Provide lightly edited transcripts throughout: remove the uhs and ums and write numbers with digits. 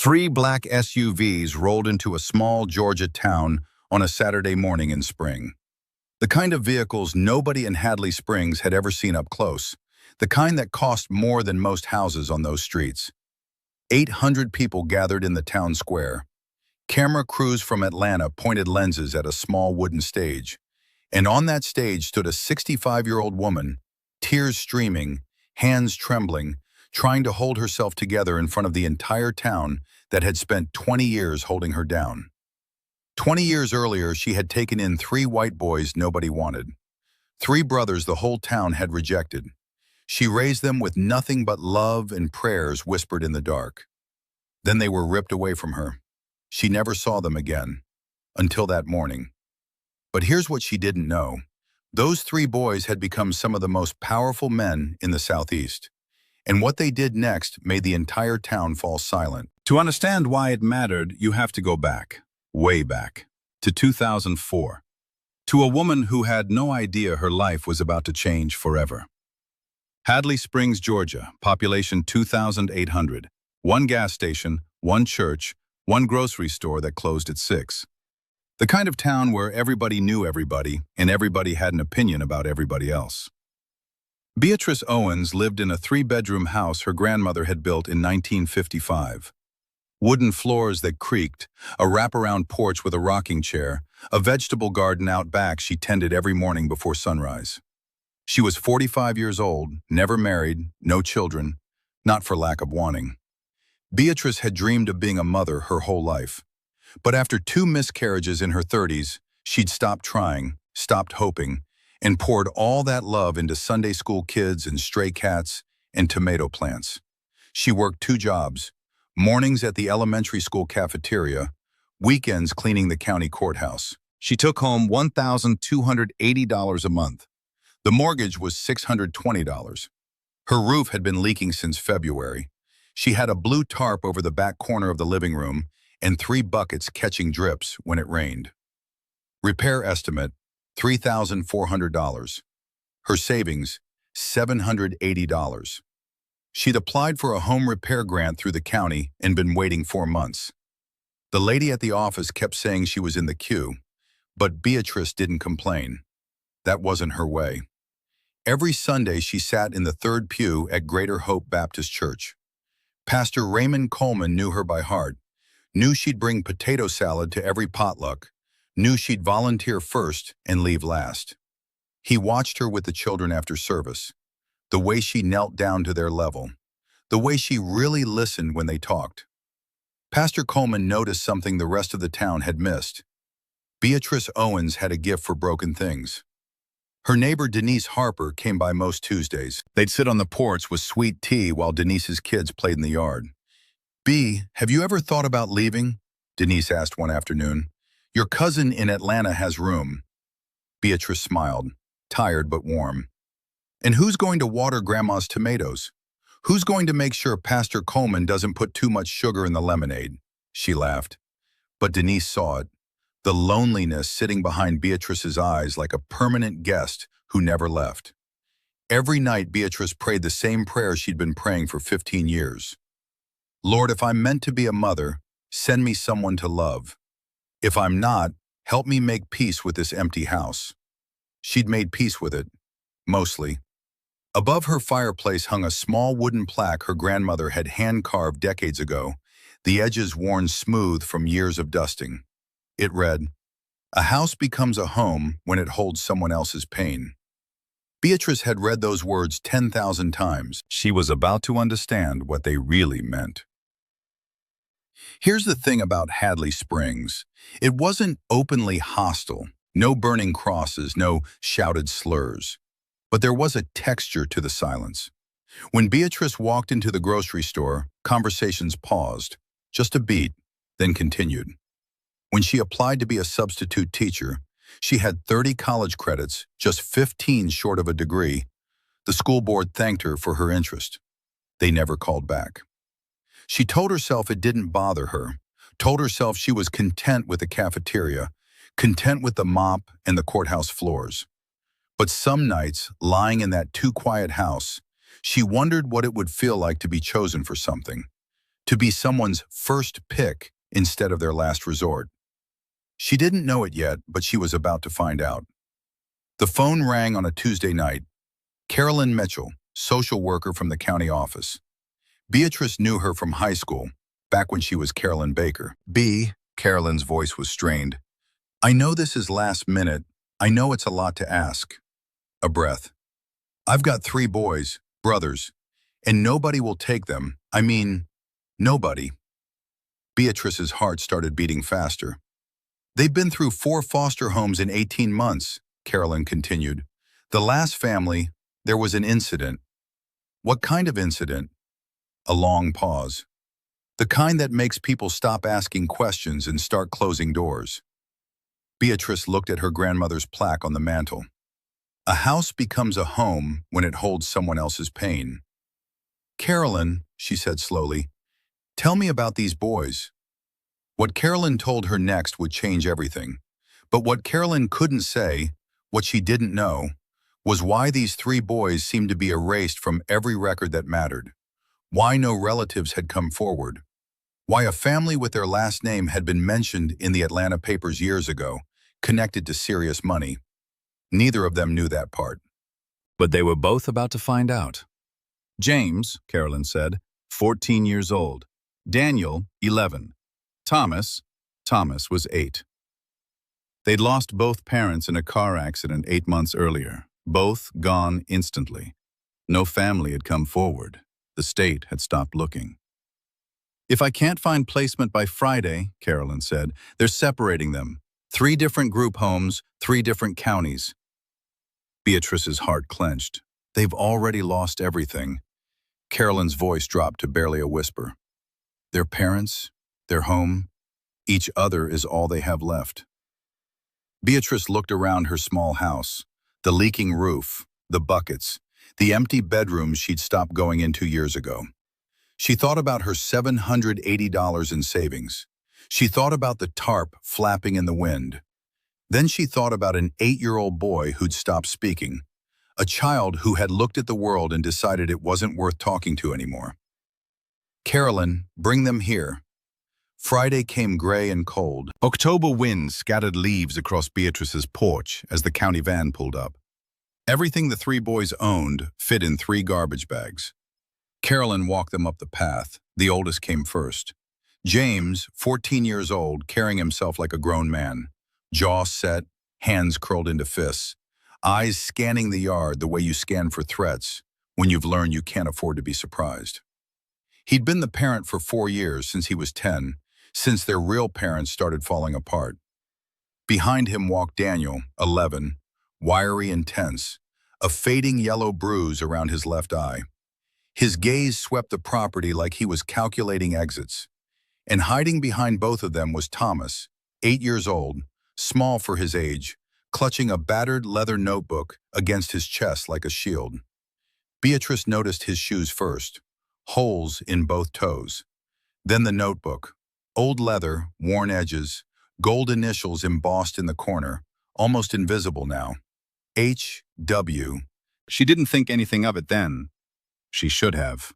Three black SUVs rolled into a small Georgia town on a Saturday morning in spring. The kind of vehicles nobody in Hadley Springs had ever seen up close. The kind that cost more than most houses on those streets. 800 people gathered in the town square. Camera crews from Atlanta pointed lenses at a small wooden stage. And on that stage stood a 65-year-old woman, tears streaming, hands trembling, trying to hold herself together in front of the entire town that had spent 20 years holding her down. 20 years earlier, she had taken in 3 white boys nobody wanted. 3 brothers the whole town had rejected. She raised them with nothing but love and prayers whispered in the dark. Then they were ripped away from her. She never saw them again, until that morning. But here's what she didn't know. Those 3 boys had become some of the most powerful men in the Southeast. And what they did next made the entire town fall silent. To understand why it mattered, you have to go back, way back, to 2004, to a woman who had no idea her life was about to change forever. Hadley Springs, Georgia, population 2,800, 1 gas station, 1 church, 1 grocery store that closed at 6. The kind of town where everybody knew everybody and everybody had an opinion about everybody else. Beatrice Owens lived in a 3-bedroom house her grandmother had built in 1955. Wooden floors that creaked, a wraparound porch with a rocking chair, a vegetable garden out back she tended every morning before sunrise. She was 45 years old, never married, no children, not for lack of wanting. Beatrice had dreamed of being a mother her whole life. But after 2 miscarriages in her 30s, she'd stopped trying, stopped hoping, and poured all that love into Sunday school kids and stray cats and tomato plants. She worked 2 jobs, mornings at the elementary school cafeteria, weekends cleaning the county courthouse. She took home $1,280 a month. The mortgage was $620. Her roof had been leaking since February. She had a blue tarp over the back corner of the living room and 3 buckets catching drips when it rained. Repair estimate, $3,400. Her savings, $780. She'd applied for a home repair grant through the county and been waiting 4 months. The lady at the office kept saying she was in the queue, but Beatrice didn't complain. That wasn't her way. Every Sunday she sat in the 3rd pew at Greater Hope Baptist Church. Pastor Raymond Coleman knew her by heart, knew she'd bring potato salad to every potluck, knew she'd volunteer first and leave last. He watched her with the children after service, the way she knelt down to their level, the way she really listened when they talked. Pastor Coleman noticed something the rest of the town had missed. Beatrice Owens had a gift for broken things. Her neighbor Denise Harper came by most Tuesdays. They'd sit on the porch with sweet tea while Denise's kids played in the yard. "Bea, have you ever thought about leaving?" Denise asked one afternoon. "Your cousin in Atlanta has room." Beatrice smiled, tired but warm. "And who's going to water Grandma's tomatoes? Who's going to make sure Pastor Coleman doesn't put too much sugar in the lemonade?" She laughed. But Denise saw it, the loneliness sitting behind Beatrice's eyes like a permanent guest who never left. Every night Beatrice prayed the same prayer she'd been praying for 15 years. "Lord, if I'm meant to be a mother, send me someone to love. If I'm not, help me make peace with this empty house." She'd made peace with it, mostly. Above her fireplace hung a small wooden plaque her grandmother had hand-carved decades ago, the edges worn smooth from years of dusting. It read, "A house becomes a home when it holds someone else's pain." Beatrice had read those words 10,000 times. She was about to understand what they really meant. Here's the thing about Hadley Springs. It wasn't openly hostile, no burning crosses, no shouted slurs. But there was a texture to the silence. When Beatrice walked into the grocery store, conversations paused, just a beat, then continued. When she applied to be a substitute teacher, she had 30 college credits, just 15 short of a degree. The school board thanked her for her interest. They never called back. She told herself it didn't bother her, told herself she was content with the cafeteria, content with the mop and the courthouse floors. But some nights, lying in that too-quiet house, she wondered what it would feel like to be chosen for something, to be someone's first pick instead of their last resort. She didn't know it yet, but she was about to find out. The phone rang on a Tuesday night. Carolyn Mitchell, social worker from the county office. Beatrice knew her from high school, back when she was Carolyn Baker. Carolyn's voice was strained. I know this is last minute. I know it's a lot to ask. A breath. I've got 3 boys, brothers, and nobody will take them. I mean, nobody. Beatrice's heart started beating faster. They've been through 4 foster homes in 18 months, Carolyn continued. The last family, there was an incident. What kind of incident? A long pause. The kind that makes people stop asking questions and start closing doors. Beatrice looked at her grandmother's plaque on the mantel. A house becomes a home when it holds someone else's pain. Carolyn, she said slowly, tell me about these boys. What Carolyn told her next would change everything. But what Carolyn couldn't say, what she didn't know, was why these 3 boys seemed to be erased from every record that mattered. Why no relatives had come forward. Why a family with their last name had been mentioned in the Atlanta papers years ago, connected to serious money. Neither of them knew that part. But they were both about to find out. James, Carolyn said, 14 years old. Daniel, 11. Thomas was 8. They'd lost both parents in a car accident 8 months earlier, both gone instantly. No family had come forward. The state had stopped looking. If I can't find placement by Friday, Carolyn said, they're separating them. 3 different group homes, 3 different counties. Beatrice's heart clenched. They've already lost everything. Carolyn's voice dropped to barely a whisper. Their parents, their home, each other is all they have left. Beatrice looked around her small house, the leaking roof, the buckets, the empty bedrooms she'd stopped going into years ago. She thought about her $780 in savings. She thought about the tarp flapping in the wind. Then she thought about an 8-year-old boy who'd stopped speaking, a child who had looked at the world and decided it wasn't worth talking to anymore. Carolyn, bring them here. Friday came gray and cold. October winds scattered leaves across Beatrice's porch as the county van pulled up. Everything the 3 boys owned fit in 3 garbage bags. Carolyn walked them up the path. The oldest came first. James, 14 years old, carrying himself like a grown man. Jaw set, hands curled into fists. Eyes scanning the yard the way you scan for threats when you've learned you can't afford to be surprised. He'd been the parent for 4 years since he was 10, since their real parents started falling apart. Behind him walked Daniel, 11, wiry and tense, a fading yellow bruise around his left eye. His gaze swept the property like he was calculating exits. And hiding behind both of them was Thomas, 8 years old, small for his age, clutching a battered leather notebook against his chest like a shield. Beatrice noticed his shoes first, holes in both toes. Then the notebook, old leather, worn edges, gold initials embossed in the corner, almost invisible now. H.W. She didn't think anything of it then. She should have.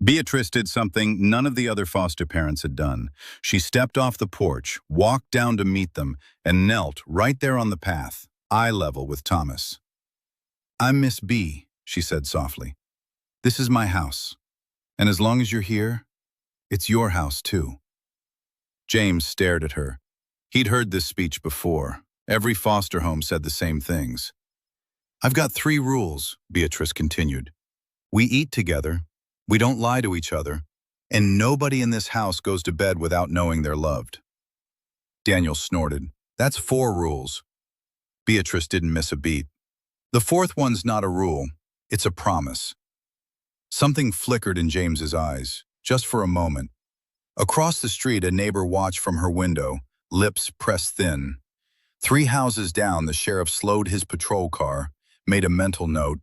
Beatrice did something none of the other foster parents had done. She stepped off the porch, walked down to meet them, and knelt right there on the path, eye level with Thomas. I'm Miss B, she said softly. This is my house. And as long as you're here, it's your house too. James stared at her. He'd heard this speech before. Every foster home said the same things. I've got 3 rules, Beatrice continued. We eat together, we don't lie to each other, and nobody in this house goes to bed without knowing they're loved. Daniel snorted. That's 4 rules. Beatrice didn't miss a beat. The 4th one's not a rule, it's a promise. Something flickered in James's eyes, just for a moment. Across the street, a neighbor watched from her window, lips pressed thin. 3 houses down, the sheriff slowed his patrol car, made a mental note,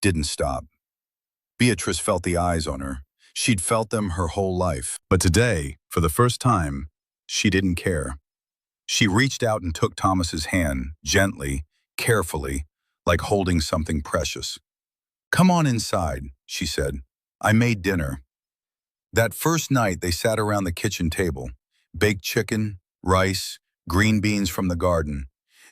didn't stop. Beatrice felt the eyes on her. She'd felt them her whole life. But today, for the first time, she didn't care. She reached out and took Thomas's hand, gently, carefully, like holding something precious. Come on inside, she said. I made dinner. That first night, they sat around the kitchen table. Baked chicken, rice, green beans from the garden.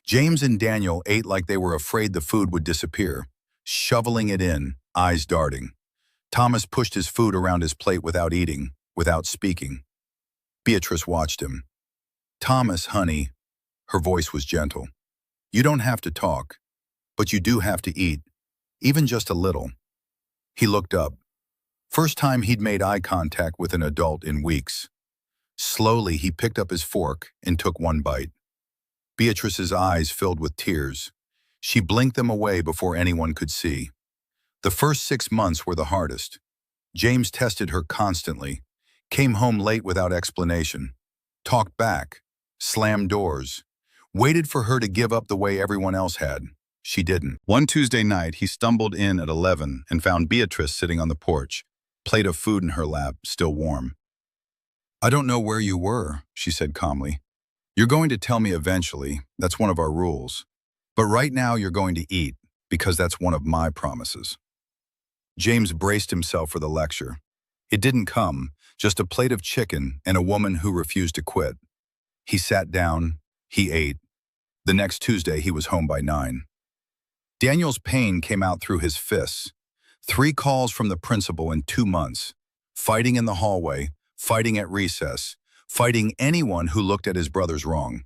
James and Daniel ate like they were afraid the food would disappear, shoveling it in, eyes darting. Thomas pushed his food around his plate without eating, without speaking. Beatrice watched him. "Thomas, honey," her voice was gentle. "You don't have to talk, but you do have to eat, even just a little." He looked up. First time he'd made eye contact with an adult in weeks. Slowly, he picked up his fork and took one bite. Beatrice's eyes filled with tears. She blinked them away before anyone could see. The first 6 months were the hardest. James tested her constantly, came home late without explanation, talked back, slammed doors, waited for her to give up the way everyone else had. She didn't. One Tuesday night, he stumbled in at 11 and found Beatrice sitting on the porch, plate of food in her lap, still warm. "I don't know where you were," she said calmly. "You're going to tell me eventually, that's one of our rules. But right now you're going to eat, because that's one of my promises." James braced himself for the lecture. It didn't come, just a plate of chicken and a woman who refused to quit. He sat down, he ate. The next Tuesday he was home by 9. Daniel's pain came out through his fists. 3 calls from the principal in 2 months. Fighting in the hallway, fighting at recess, fighting anyone who looked at his brothers wrong.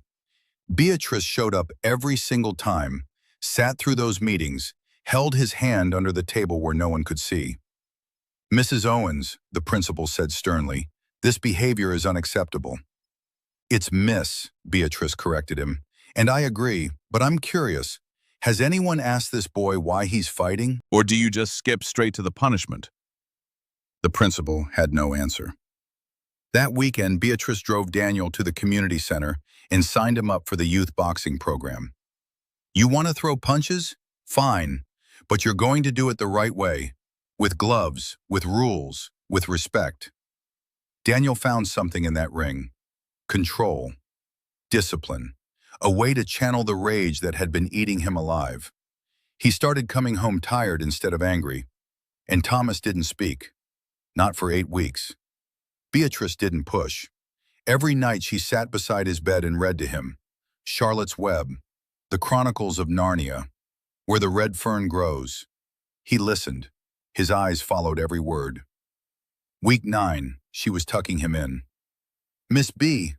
Beatrice showed up every single time, sat through those meetings, held his hand under the table where no one could see. "Mrs. Owens," the principal said sternly, "this behavior is unacceptable." "It's Miss," Beatrice corrected him. "And I agree, but I'm curious. Has anyone asked this boy why he's fighting? Or do you just skip straight to the punishment?" The principal had no answer. That weekend, Beatrice drove Daniel to the community center and signed him up for the youth boxing program. "You want to throw punches? Fine, but you're going to do it the right way, with gloves, with rules, with respect." Daniel found something in that ring: control, discipline, a way to channel the rage that had been eating him alive. He started coming home tired instead of angry, and Thomas didn't speak, not for 8 weeks. Beatrice didn't push. Every night she sat beside his bed and read to him Charlotte's Web, The Chronicles of Narnia, Where the Red Fern Grows. He listened. His eyes followed every word. Week 9, she was tucking him in. "Miss B."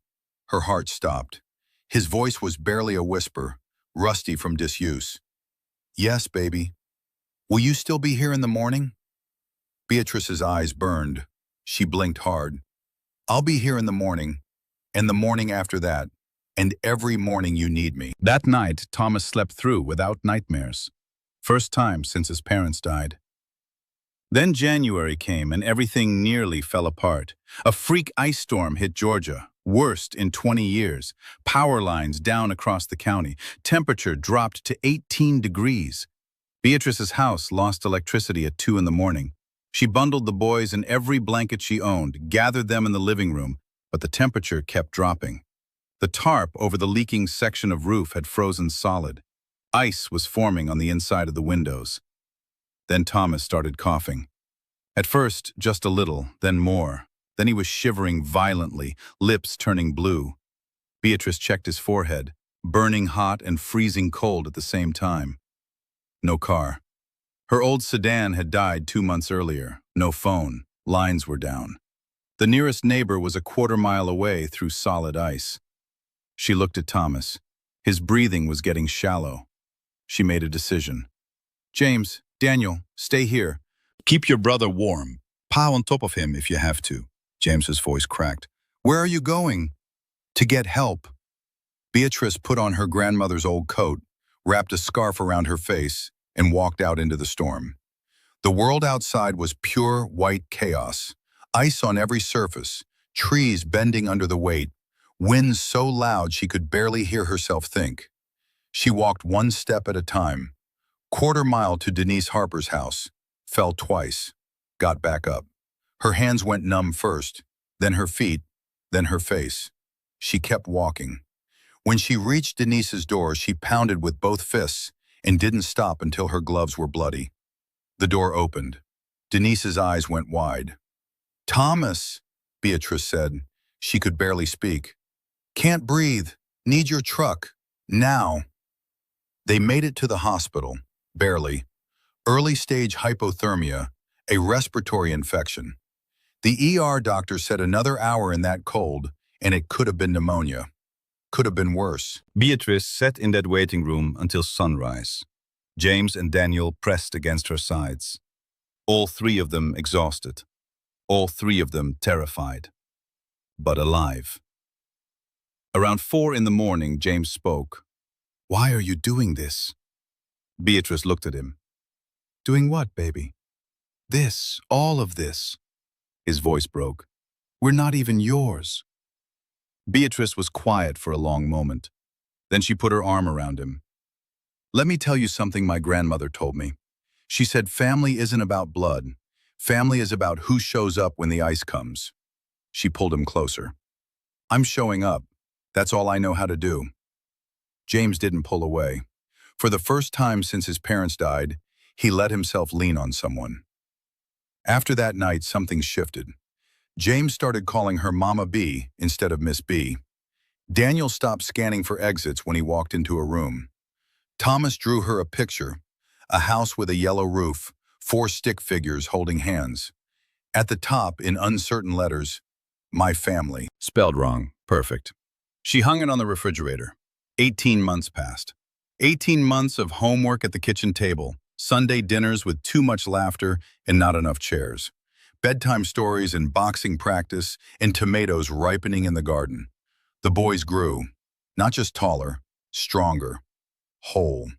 Her heart stopped. His voice was barely a whisper, rusty from disuse. "Yes, baby. Will you still be here in the morning?" Beatrice's eyes burned. She blinked hard. "I'll be here in the morning, and the morning after that, and every morning you need me." That night, Thomas slept through without nightmares. First time since his parents died. Then January came and everything nearly fell apart. A freak ice storm hit Georgia, worst in 20 years. Power lines down across the county. Temperature dropped to 18 degrees. Beatrice's house lost electricity at 2 in the morning. She bundled the boys in every blanket she owned, gathered them in the living room, but the temperature kept dropping. The tarp over the leaking section of roof had frozen solid. Ice was forming on the inside of the windows. Then Thomas started coughing. At first, just a little, then more. Then he was shivering violently, lips turning blue. Beatrice checked his forehead, burning hot and freezing cold at the same time. No car. Her old sedan had died 2 months earlier. No phone. Lines were down. The nearest neighbor was a quarter-mile away through solid ice. She looked at Thomas. His breathing was getting shallow. She made a decision. "James, Daniel, stay here. Keep your brother warm. Pile on top of him if you have to." James's voice cracked. "Where are you going?" "To get help." Beatrice put on her grandmother's old coat, wrapped a scarf around her face, and walked out into the storm. The world outside was pure white chaos. Ice on every surface, trees bending under the weight, winds so loud she could barely hear herself think. She walked one step at a time. Quarter-mile to Denise Harper's house, fell twice, got back up. Her hands went numb first, then her feet, then her face. She kept walking. When she reached Denise's door, she pounded with both fists and didn't stop until her gloves were bloody. The door opened. Denise's eyes went wide. Thomas, Beatrice said. She could barely speak. Can't breathe. Need your truck. Now. They made it to the hospital. Barely. Early-stage hypothermia, a respiratory infection. The ER doctor said another hour in that cold, and it could have been pneumonia. Could have been worse. Beatrice sat in that waiting room until sunrise. James and Daniel pressed against her sides. All three of them exhausted. All three of them terrified. But alive. Around 4 in the morning, James spoke. "Why are you doing this?" Beatrice looked at him. "Doing what, baby?" "This, all of this." His voice broke. "We're not even yours." Beatrice was quiet for a long moment. Then she put her arm around him. "Let me tell you something my grandmother told me. She said family isn't about blood. Family is about who shows up when the ice comes." She pulled him closer. "I'm showing up. That's all I know how to do." James didn't pull away. For the first time since his parents died, he let himself lean on someone. After that night, something shifted. James started calling her Mama B instead of Miss B. Daniel stopped scanning for exits when he walked into a room. Thomas drew her a picture, a house with a yellow roof, 4 stick figures holding hands. At the top, in uncertain letters, "My family." Spelled wrong. Perfect. She hung it on the refrigerator. 18 months passed. 18 months of homework at the kitchen table, Sunday dinners with too much laughter and not enough chairs, bedtime stories and boxing practice, and tomatoes ripening in the garden. The boys grew, not just taller, stronger, whole.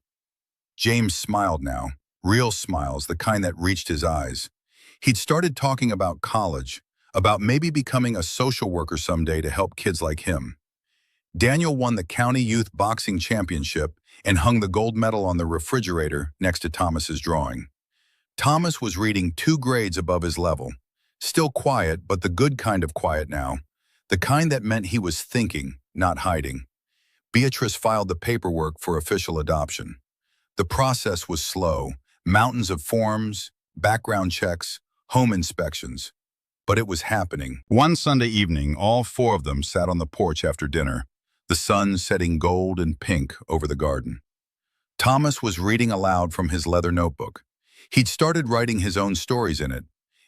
James smiled now, real smiles, the kind that reached his eyes. He'd started talking about college, about maybe becoming a social worker someday to help kids like him. Daniel won the county youth boxing championship and hung the gold medal on the refrigerator next to Thomas's drawing. Thomas was reading 2 grades above his level. Still quiet, but the good kind of quiet now. The kind that meant he was thinking, not hiding. Beatrice filed the paperwork for official adoption. The process was slow, mountains of forms, background checks, home inspections. But it was happening. One Sunday evening, all 4 of them sat on the porch after dinner, the sun setting gold and pink over the garden. Thomas was reading aloud from his leather notebook. He'd started writing his own stories in it,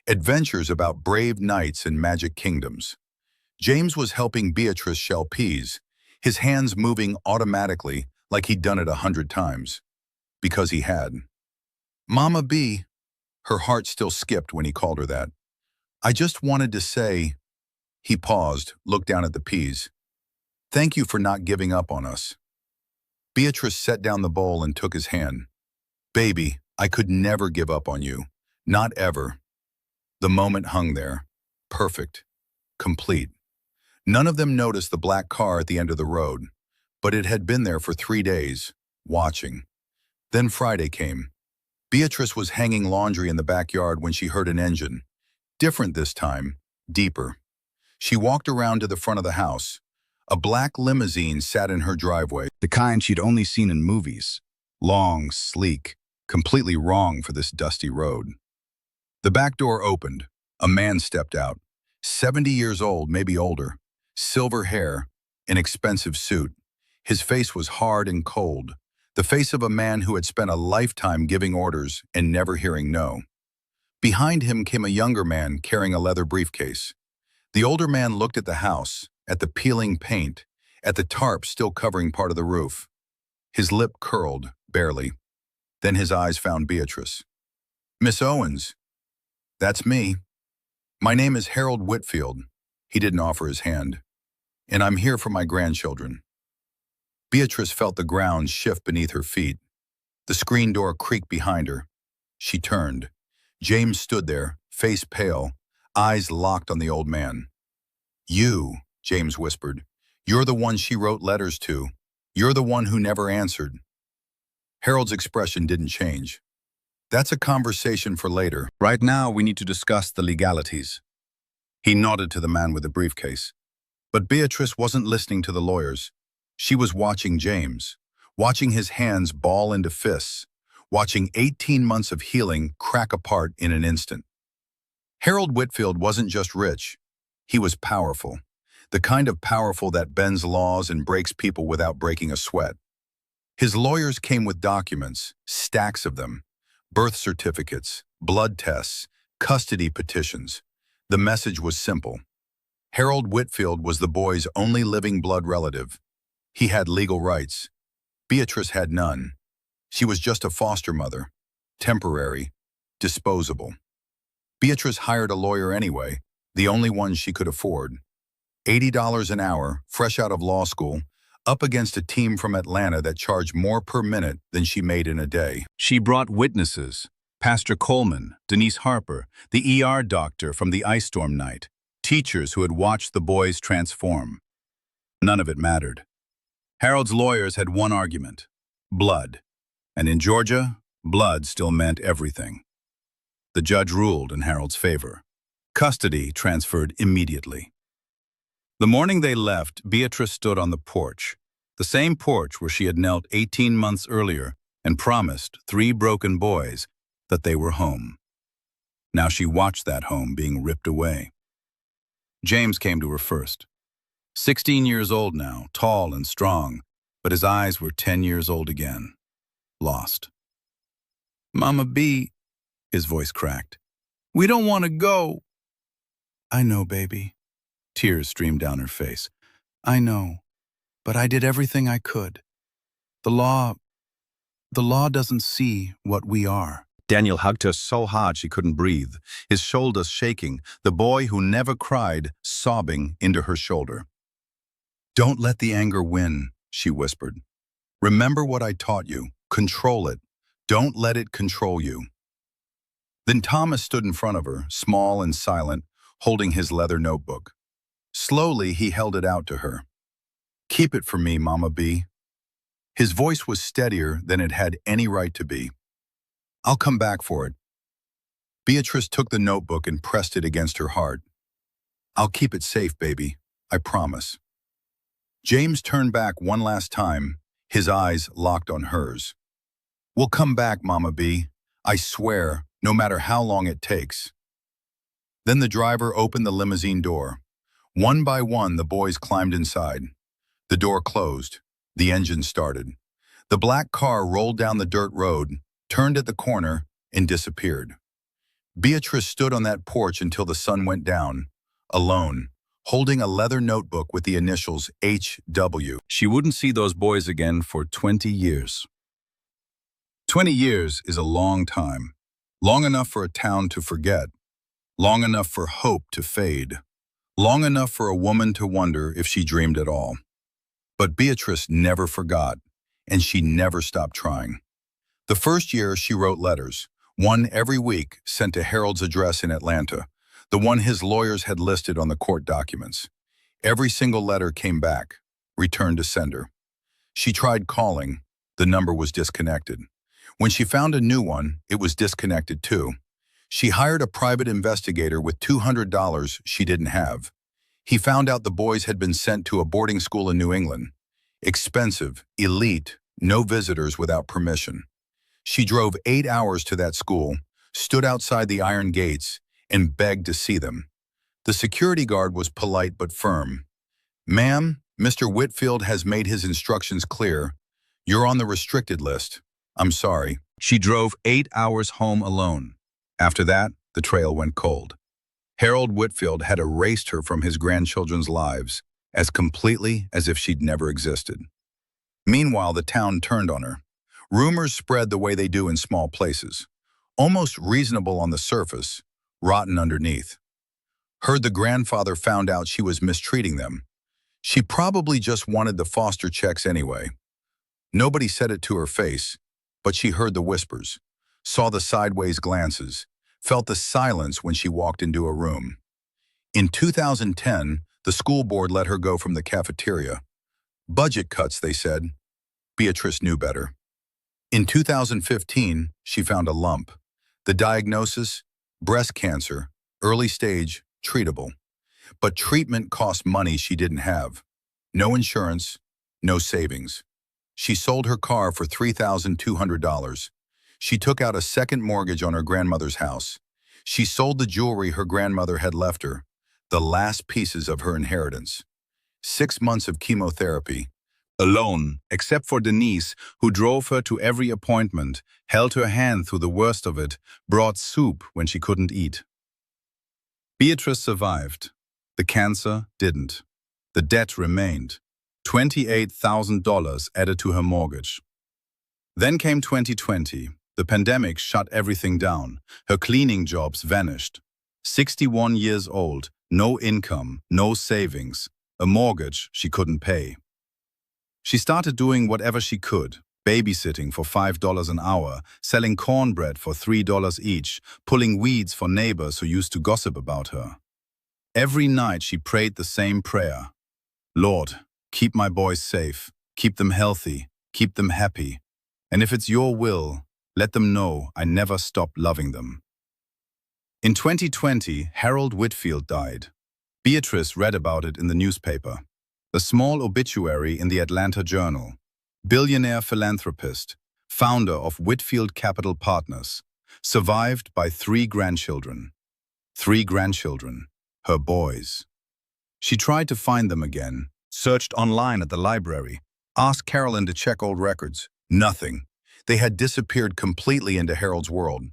adventures about brave knights and magic kingdoms. James was helping Beatrice shell peas, his hands moving automatically like he'd done it 100 times. Because he had. Mama B, her heart still skipped when he called her that. "I just wanted to say," he paused, looked down at the peas. "Thank you for not giving up on us." Beatrice set down the bowl and took his hand. "Baby, I could never give up on you. Not ever." The moment hung there. Perfect. Complete. None of them noticed the black car at the end of the road, but it had been there for 3 days, watching. Then Friday came. Beatrice was hanging laundry in the backyard when she heard an engine. Different this time, deeper. She walked around to the front of the house. A black limousine sat in her driveway, the kind she'd only seen in movies. Long, sleek, completely wrong for this dusty road. The back door opened. A man stepped out. 70 years old, maybe older. Silver hair, an expensive suit. His face was hard and cold. The face of a man who had spent a lifetime giving orders and never hearing no. Behind him came a younger man carrying a leather briefcase. The older man looked at the house, at the peeling paint, at the tarp still covering part of the roof. His lip curled, barely. Then his eyes found Beatrice. "Miss Owens." "That's me. My name is Harold Whitfield." He didn't offer his hand. "And I'm here for my grandchildren." Beatrice felt the ground shift beneath her feet. The screen door creaked behind her. She turned. James stood there, face pale, eyes locked on the old man. "You," James whispered. "You're the one she wrote letters to. You're the one who never answered." Harold's expression didn't change. "That's a conversation for later. Right now, we need to discuss the legalities." He nodded to the man with the briefcase. But Beatrice wasn't listening to the lawyers. She was watching James, watching his hands ball into fists, watching 18 months of healing crack apart in an instant. Harold Whitfield wasn't just rich. He was powerful. The kind of powerful that bends laws and breaks people without breaking a sweat. His lawyers came with documents, stacks of them, birth certificates, blood tests, custody petitions. The message was simple. Harold Whitfield was the boy's only living blood relative. He had legal rights. Beatrice had none. She was just a foster mother, temporary, disposable. Beatrice hired a lawyer anyway, the only one she could afford. $80 an hour, fresh out of law school, up against a team from Atlanta that charged more per minute than she made in a day. She brought witnesses, Pastor Coleman, Denise Harper, the ER doctor from the ice storm night, teachers who had watched the boys transform. None of it mattered. Harold's lawyers had one argument: blood. And in Georgia, blood still meant everything. The judge ruled in Harold's favor. Custody transferred immediately. The morning they left, Beatrice stood on the porch, the same porch where she had knelt 18 months earlier and promised 3 broken boys that they were home. Now she watched that home being ripped away. James came to her first. 16 years old now, tall and strong, but his eyes were 10 years old again. Lost. "Mama B," his voice cracked. "We don't want to go." "I know, baby." Tears streamed down her face. "I know, but I did everything I could. The law doesn't see what we are." Daniel hugged her so hard she couldn't breathe, his shoulders shaking, the boy who never cried sobbing into her shoulder. "Don't let the anger win," she whispered. "Remember what I taught you. Control it. Don't let it control you." Then Thomas stood in front of her, small and silent, holding his leather notebook. Slowly, he held it out to her. "Keep it for me, Mama B." His voice was steadier than it had any right to be. "I'll come back for it." Beatrice took the notebook and pressed it against her heart. "I'll keep it safe, baby. I promise." James turned back one last time, his eyes locked on hers. "We'll come back, Mama B. I swear, no matter how long it takes." Then the driver opened the limousine door. One by one, the boys climbed inside. The door closed. The engine started. The black car rolled down the dirt road, turned at the corner, and disappeared. Beatrice stood on that porch until the sun went down, alone, holding a leather notebook with the initials HW. She wouldn't see those boys again for 20 years. 20 years is a long time, long enough for a town to forget, long enough for hope to fade, long enough for a woman to wonder if she dreamed at all. But Beatrice never forgot, and she never stopped trying. The first year, she wrote letters, one every week sent to Harold's address in Atlanta, the one his lawyers had listed on the court documents. Every single letter came back, returned to sender. She tried calling. The number was disconnected. When she found a new one, it was disconnected too. She hired a private investigator with $200 she didn't have. He found out the boys had been sent to a boarding school in New England. Expensive, elite, no visitors without permission. She drove 8 hours to that school, stood outside the iron gates, and begged to see them. The security guard was polite but firm. "Ma'am, Mr. Whitfield has made his instructions clear. You're on the restricted list. I'm sorry." She drove 8 hours home alone. After that, the trail went cold. Harold Whitfield had erased her from his grandchildren's lives as completely as if she'd never existed. Meanwhile, the town turned on her. Rumors spread the way they do in small places. Almost reasonable on the surface, rotten underneath. Heard the grandfather found out she was mistreating them. She probably just wanted the foster checks anyway. Nobody said it to her face, but she heard the whispers, saw the sideways glances, felt the silence when she walked into a room. In 2010, the school board let her go from the cafeteria. Budget cuts, they said. Beatrice knew better. In 2015, she found a lump. The diagnosis? Breast cancer, early stage, treatable. But treatment cost money she didn't have. No insurance, no savings. She sold her car for $3,200. She took out a second mortgage on her grandmother's house. She sold the jewelry her grandmother had left her, the last pieces of her inheritance. 6 months of chemotherapy. Alone, except for Denise, who drove her to every appointment, held her hand through the worst of it, brought soup when she couldn't eat. Beatrice survived. The cancer didn't. The debt remained. $28,000 added to her mortgage. Then came 2020. The pandemic shut everything down. Her cleaning jobs vanished. 61 years old, no income, no savings, a mortgage she couldn't pay. She started doing whatever she could, babysitting for $5 an hour, selling cornbread for $3 each, pulling weeds for neighbors who used to gossip about her. Every night she prayed the same prayer. Lord, keep my boys safe, keep them healthy, keep them happy. And if it's your will, let them know I never stopped loving them. In 2020, Harold Whitfield died. Beatrice read about it in the newspaper. A small obituary in the Atlanta Journal. Billionaire philanthropist, founder of Whitfield Capital Partners, survived by 3 grandchildren. 3 grandchildren, her boys. She tried to find them again, searched online at the library, asked Carolyn to check old records. Nothing. They had disappeared completely into Harold's world.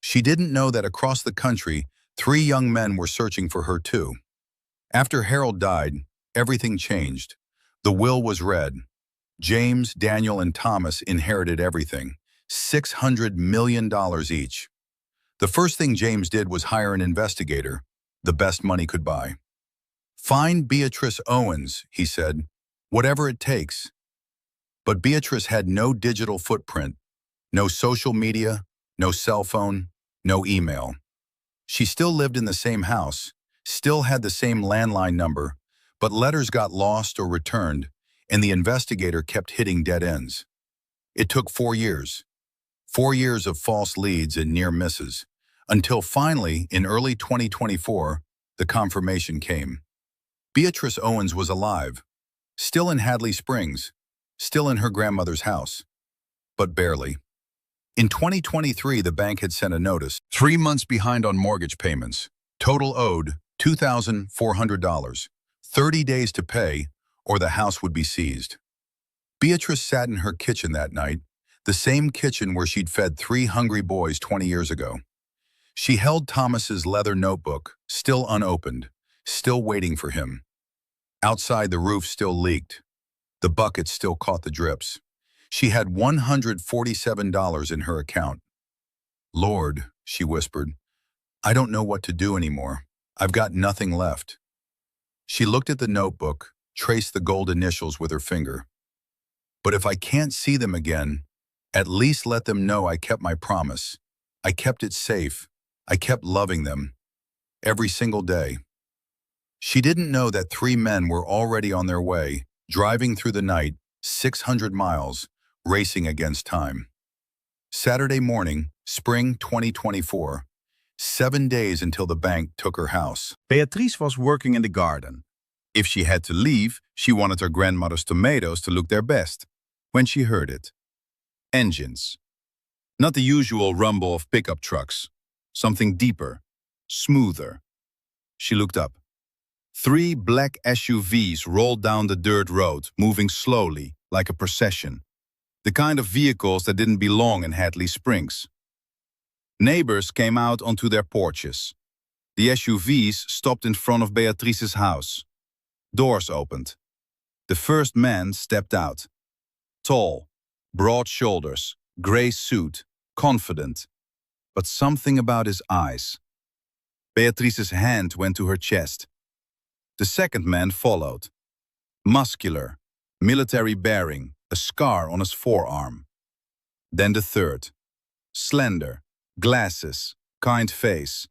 She didn't know that across the country, 3 young men were searching for her too. After Harold died, everything changed. The will was read. James, Daniel, and Thomas inherited everything, $600 million each. The first thing James did was hire an investigator, the best money could buy. Find Beatrice Owens, he said, whatever it takes. But Beatrice had no digital footprint, no social media, no cell phone, no email. She still lived in the same house, still had the same landline number, but letters got lost or returned, and the investigator kept hitting dead ends. It took 4 years. 4 years of false leads and near misses, until finally, in early 2024, the confirmation came. Beatrice Owens was alive, still in Hadley Springs, still in her grandmother's house, but barely. In 2023, the bank had sent a notice, 3 months behind on mortgage payments, total owed $2,400, 30 days to pay, or the house would be seized. Beatrice sat in her kitchen that night, the same kitchen where she'd fed 3 hungry boys 20 years ago. She held Thomas's leather notebook, still unopened, still waiting for him. Outside, the roof still leaked. The bucket still caught the drips. She had $147 in her account. Lord, she whispered, I don't know what to do anymore. I've got nothing left. She looked at the notebook, traced the gold initials with her finger. But if I can't see them again, at least let them know I kept my promise. I kept it safe. I kept loving them. Every single day. She didn't know that 3 men were already on their way, driving through the night, 600 miles, racing against time. Saturday morning, spring 2024, 7 days until the bank took her house. Beatrice was working in the garden. If she had to leave, she wanted her grandmother's tomatoes to look their best. When she heard it. Engines. Not the usual rumble of pickup trucks. Something deeper, smoother. She looked up. 3 black SUVs rolled down the dirt road, moving slowly, like a procession. The kind of vehicles that didn't belong in Hadley Springs. Neighbors came out onto their porches. The SUVs stopped in front of Beatrice's house. Doors opened. The first man stepped out. Tall, broad shoulders, gray suit, confident. But something about his eyes. Beatrice's hand went to her chest. The second man followed. Muscular, military bearing, a scar on his forearm. Then the third. Slender, glasses, kind face.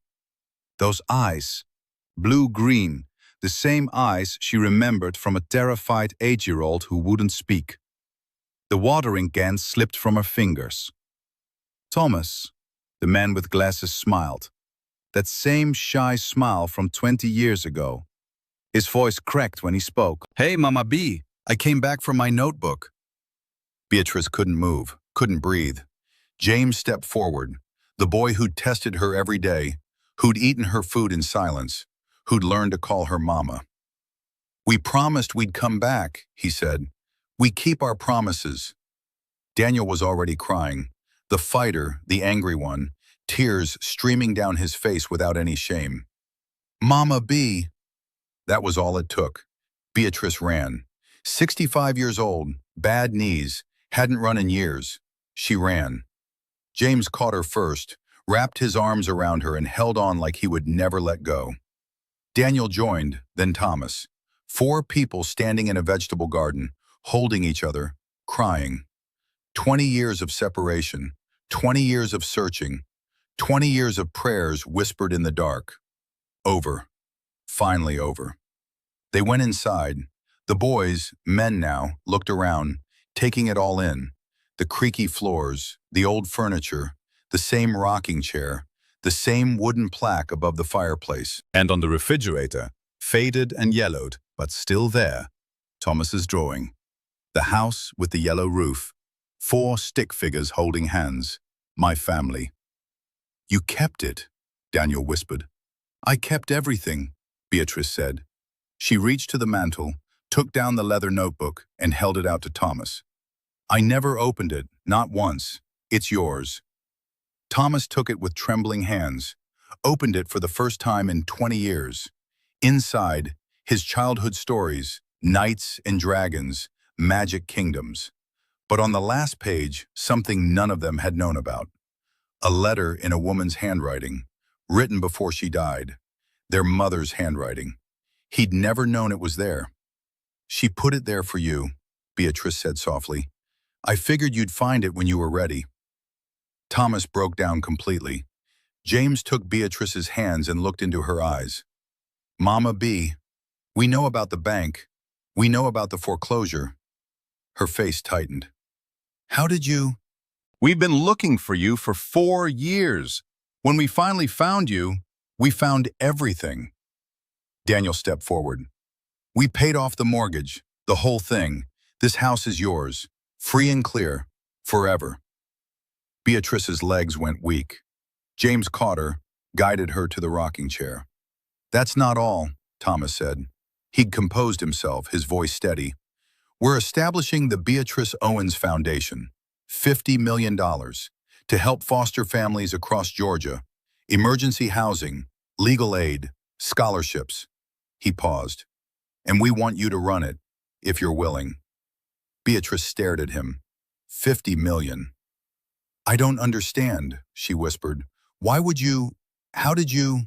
Those eyes, blue-green, the same eyes she remembered from a terrified 8-year-old who wouldn't speak. The watering can slipped from her fingers. Thomas, the man with glasses, smiled. That same shy smile from 20 years ago. His voice cracked when he spoke. Hey, Mama B, I came back from my notebook. Beatrice couldn't move, couldn't breathe. James stepped forward, the boy who'd tested her every day, who'd eaten her food in silence, who'd learned to call her mama. "We promised we'd come back," he said. "We keep our promises." Daniel was already crying, the fighter, the angry one, tears streaming down his face without any shame. "Mama B." That was all it took. Beatrice ran. 65 years old, bad knees, hadn't run in years. She ran. James caught her first, wrapped his arms around her and held on like he would never let go. Daniel joined, then Thomas. 4 people standing in a vegetable garden, holding each other, crying. 20 years of separation, 20 years of searching, 20 years of prayers whispered in the dark. Over. Finally over. They went inside. The boys, men now, looked around, taking it all in. The creaky floors, the old furniture, the same rocking chair, the same wooden plaque above the fireplace. And on the refrigerator, faded and yellowed, but still there, Thomas's drawing. The house with the yellow roof, 4 stick figures holding hands, my family. "You kept it," Daniel whispered. "I kept everything," Beatrice said. She reached to the mantel, took down the leather notebook, and held it out to Thomas. "I never opened it, not once. It's yours." Thomas took it with trembling hands, opened it for the first time in 20 years. Inside, his childhood stories, knights and dragons, magic kingdoms. But on the last page, something none of them had known about. A letter in a woman's handwriting, written before she died. Their mother's handwriting. He'd never known it was there. "She put it there for you," Beatrice said softly. "I figured you'd find it when you were ready." Thomas broke down completely. James took Beatrice's hands and looked into her eyes. "Mama B, we know about the bank. We know about the foreclosure." Her face tightened. "How did you—" "We've been looking for you for 4 years. When we finally found you, we found everything." Daniel stepped forward. "We paid off the mortgage, the whole thing. This house is yours, free and clear, forever." Beatrice's legs went weak. James caught her, guided her to the rocking chair. "That's not all," Thomas said. He'd composed himself, his voice steady. "We're establishing the Beatrice Owens Foundation, $50 million, to help foster families across Georgia, emergency housing, legal aid, scholarships." He paused. "And we want you to run it, if you're willing." Beatrice stared at him. $50 million. "I don't understand," she whispered. "Why would you— How did you—"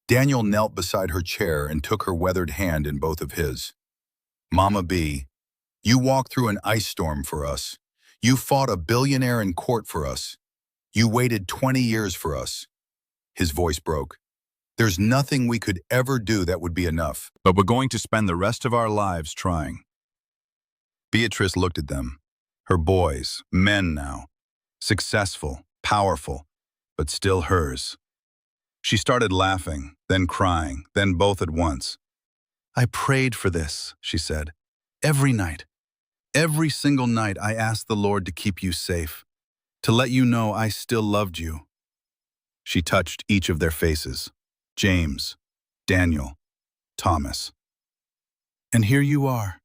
Daniel knelt beside her chair and took her weathered hand in both of his. "Mama B, you walked through an ice storm for us. You fought a billionaire in court for us. You waited 20 years for us." His voice broke. "There's nothing we could ever do that would be enough. But we're going to spend the rest of our lives trying." Beatrice looked at them. Her boys, men now. Successful, powerful, but still hers. She started laughing, then crying, then both at once. "I prayed for this," she said. "Every night. Every single night I asked the Lord to keep you safe, to let you know I still loved you." She touched each of their faces. James, Daniel, Thomas. "And here you are."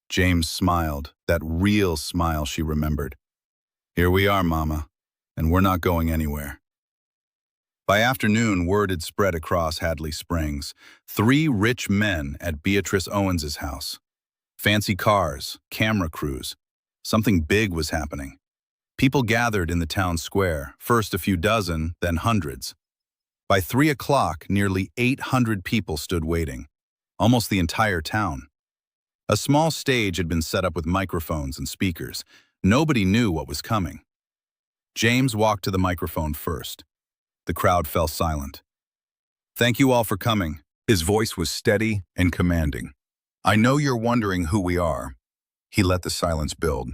James smiled, that real smile she remembered. "Here we are, Mama, and we're not going anywhere." By afternoon, word had spread across Hadley Springs. 3 rich men at Beatrice Owens's house. Fancy cars, camera crews. Something big was happening. People gathered in the town square, first a few dozen, then hundreds. By 3 o'clock, nearly 800 people stood waiting, almost the entire town. A small stage had been set up with microphones and speakers. Nobody knew what was coming. James walked to the microphone first. The crowd fell silent. "Thank you all for coming." His voice was steady and commanding. "I know you're wondering who we are." He let the silence build.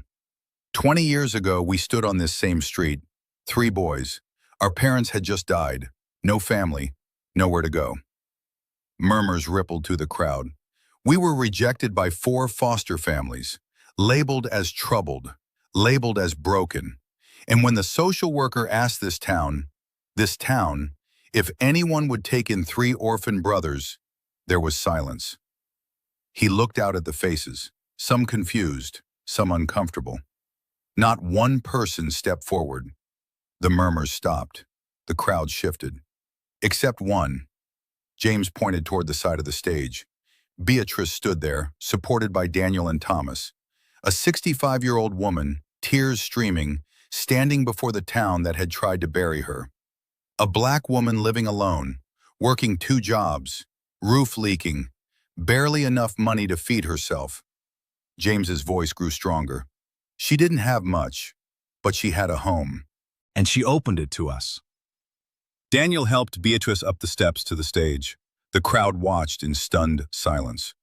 20 years ago, we stood on this same street, 3 boys. Our parents had just died. No family, nowhere to go. Murmurs rippled through the crowd. We were rejected by 4 foster families, labeled as troubled, labeled as broken. And when the social worker asked this town If anyone would take in 3 orphan brothers, there was silence. He looked out at the faces, some confused, some uncomfortable. Not one person stepped forward. The murmurs stopped. The crowd shifted. Except one. James pointed toward the side of the stage. Beatrice stood there, supported by Daniel and Thomas. A 65-year-old woman, tears streaming, standing before the town that had tried to bury her. A black woman living alone, working 2 jobs, roof leaking, barely enough money to feed herself. James's voice grew stronger. She didn't have much, but she had a home. And she opened it to us. Daniel helped Beatrice up the steps to the stage. The crowd watched in stunned silence.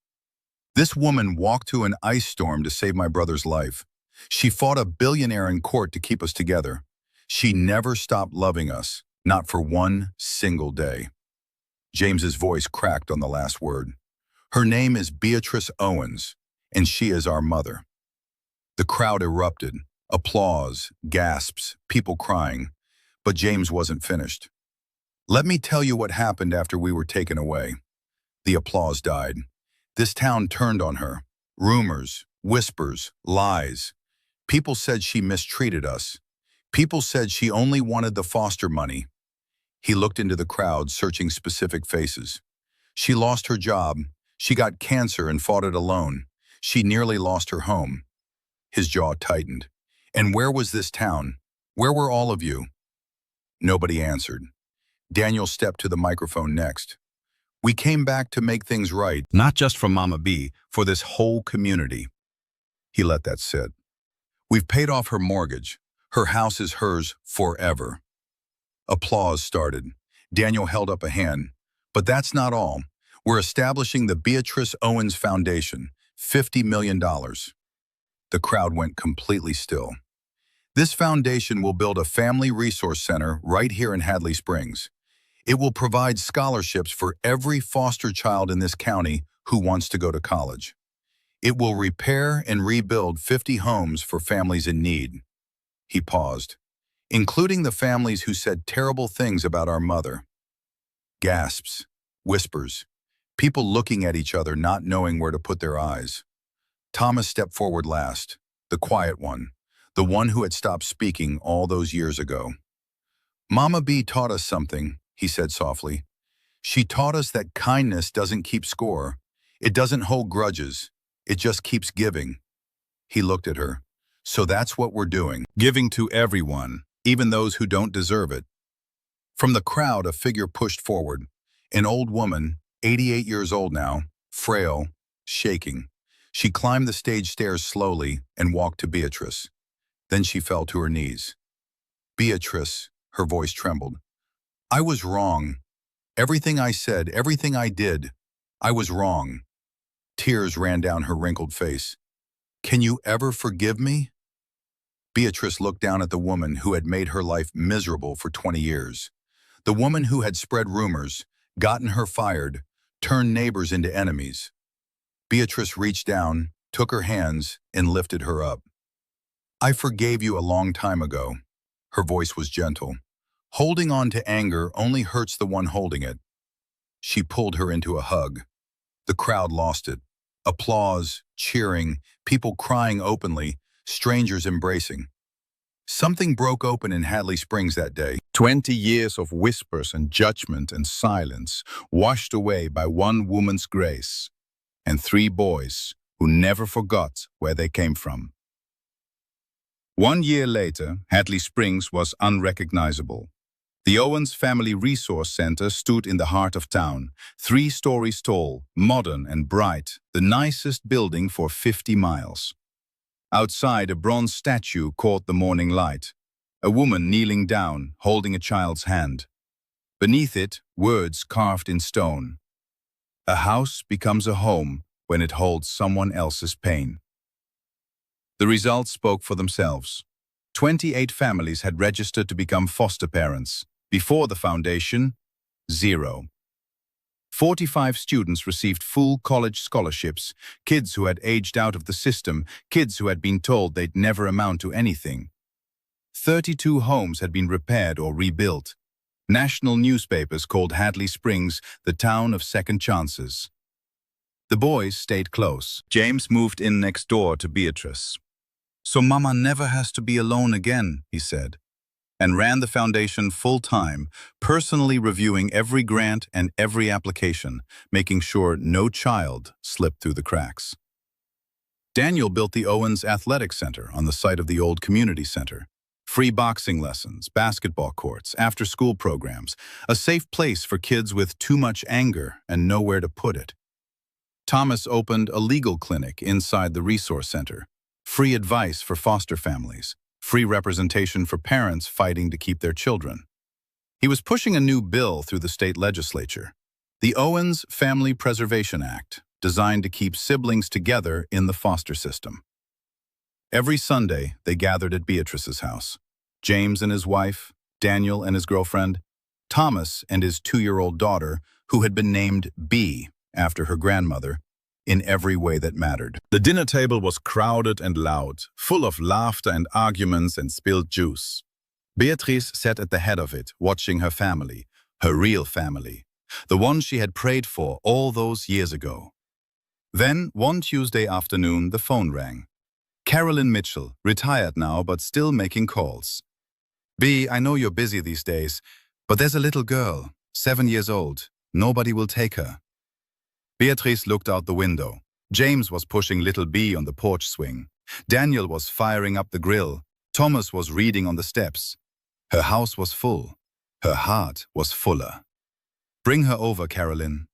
This woman walked through an ice storm to save my brother's life. She fought a billionaire in court to keep us together. She never stopped loving us, not for one single day. James's voice cracked on the last word. Her name is Beatrice Owens, and she is our mother. The crowd erupted. Applause, gasps, people crying. But James wasn't finished. Let me tell you what happened after we were taken away. The applause died. This town turned on her. Rumors, whispers, lies. People said she mistreated us. People said she only wanted the foster money. He looked into the crowd, searching specific faces. She lost her job. She got cancer and fought it alone. She nearly lost her home. His jaw tightened. And where was this town? Where were all of you? Nobody answered. Daniel stepped to the microphone next. We came back to make things right, not just for Mama B, for this whole community. He let that sit. We've paid off her mortgage. Her house is hers forever. Applause started. Daniel held up a hand. But that's not all. We're establishing the Beatrice Owens Foundation, $50 million. The crowd went completely still. This foundation will build a family resource center right here in Hadley Springs. It will provide scholarships for every foster child in this county who wants to go to college. It will repair and rebuild 50 homes for families in need. He paused, including the families who said terrible things about our mother. Gasps, whispers, people looking at each other not knowing where to put their eyes. Thomas stepped forward last, the quiet one, the one who had stopped speaking all those years ago. Mama B taught us something, he said softly. She taught us that kindness doesn't keep score. It doesn't hold grudges. It just keeps giving. He looked at her. So that's what we're doing. Giving to everyone, even those who don't deserve it. From the crowd, a figure pushed forward. An old woman, 88 years old now, frail, shaking. She climbed the stage stairs slowly and walked to Beatrice. Then she fell to her knees. Beatrice, her voice trembled. I was wrong. Everything I said, everything I did, I was wrong. Tears ran down her wrinkled face. Can you ever forgive me? Beatrice looked down at the woman who had made her life miserable for 20 years. The woman who had spread rumors, gotten her fired, turned neighbors into enemies. Beatrice reached down, took her hands, and lifted her up. I forgave you a long time ago. Her voice was gentle. Holding on to anger only hurts the one holding it. She pulled her into a hug. The crowd lost it. Applause, cheering, people crying openly, strangers embracing. Something broke open in Hadley Springs that day. 20 years of whispers and judgment and silence washed away by one woman's grace, and 3 boys who never forgot where they came from. 1 year later, Hadley Springs was unrecognizable. The Owens Family Resource Center stood in the heart of town, 3 stories tall, modern and bright, the nicest building for 50 miles. Outside, a bronze statue caught the morning light, a woman kneeling down, holding a child's hand. Beneath it, words carved in stone. A house becomes a home when it holds someone else's pain. The results spoke for themselves. 28 families had registered to become foster parents. Before the foundation, 0. 45 students received full college scholarships, kids who had aged out of the system, kids who had been told they'd never amount to anything. 32 homes had been repaired or rebuilt. National newspapers called Hadley Springs the town of second chances. The boys stayed close. James moved in next door to Beatrice. "So Mama never has to be alone again," he said, and ran the foundation full-time, personally reviewing every grant and every application, making sure no child slipped through the cracks. Daniel built the Owens Athletic Center on the site of the old community center. Free boxing lessons, basketball courts, after-school programs, a safe place for kids with too much anger and nowhere to put it. Thomas opened a legal clinic inside the resource center, free advice for foster families, free representation for parents fighting to keep their children. He was pushing a new bill through the state legislature, the Owens Family Preservation Act, designed to keep siblings together in the foster system. Every Sunday, they gathered at Beatrice's house. James and his wife, Daniel and his girlfriend, Thomas and his 2-year-old daughter, who had been named B after her grandmother, in every way that mattered. The dinner table was crowded and loud, full of laughter and arguments and spilled juice. Beatrice sat at the head of it, watching her family, her real family, the one she had prayed for all those years ago. Then, one Tuesday afternoon, the phone rang. Carolyn Mitchell, retired now but still making calls. "B, I know you're busy these days, but there's a little girl, 7 years old. Nobody will take her." Beatrice looked out the window. James was pushing little B on the porch swing. Daniel was firing up the grill. Thomas was reading on the steps. Her house was full. Her heart was fuller. "Bring her over, Carolyn."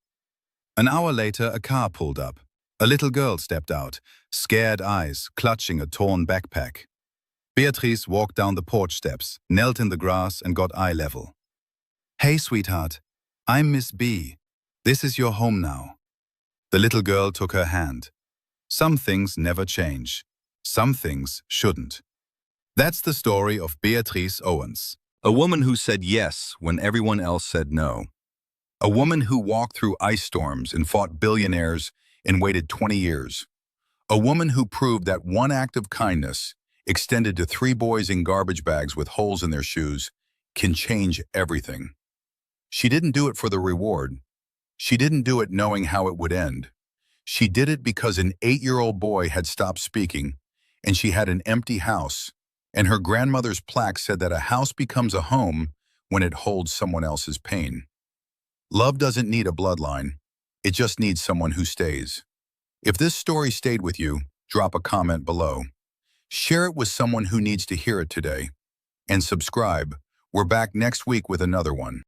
An hour later, a car pulled up. A little girl stepped out, scared eyes, clutching a torn backpack. Beatrice walked down the porch steps, knelt in the grass, and got eye level. "Hey, sweetheart. I'm Miss B. This is your home now." The little girl took her hand. Some things never change. Some things shouldn't. That's the story of Beatrice Owens. A woman who said yes when everyone else said no. A woman who walked through ice storms and fought billionaires and waited 20 years. A woman who proved that one act of kindness, extended to 3 boys in garbage bags with holes in their shoes, can change everything. She didn't do it for the reward. She didn't do it knowing how it would end. She did it because an 8-year-old boy had stopped speaking, and she had an empty house, and her grandmother's plaque said that a house becomes a home when it holds someone else's pain. Love doesn't need a bloodline. It just needs someone who stays. If this story stayed with you, drop a comment below. Share it with someone who needs to hear it today. And subscribe. We're back next week with another one.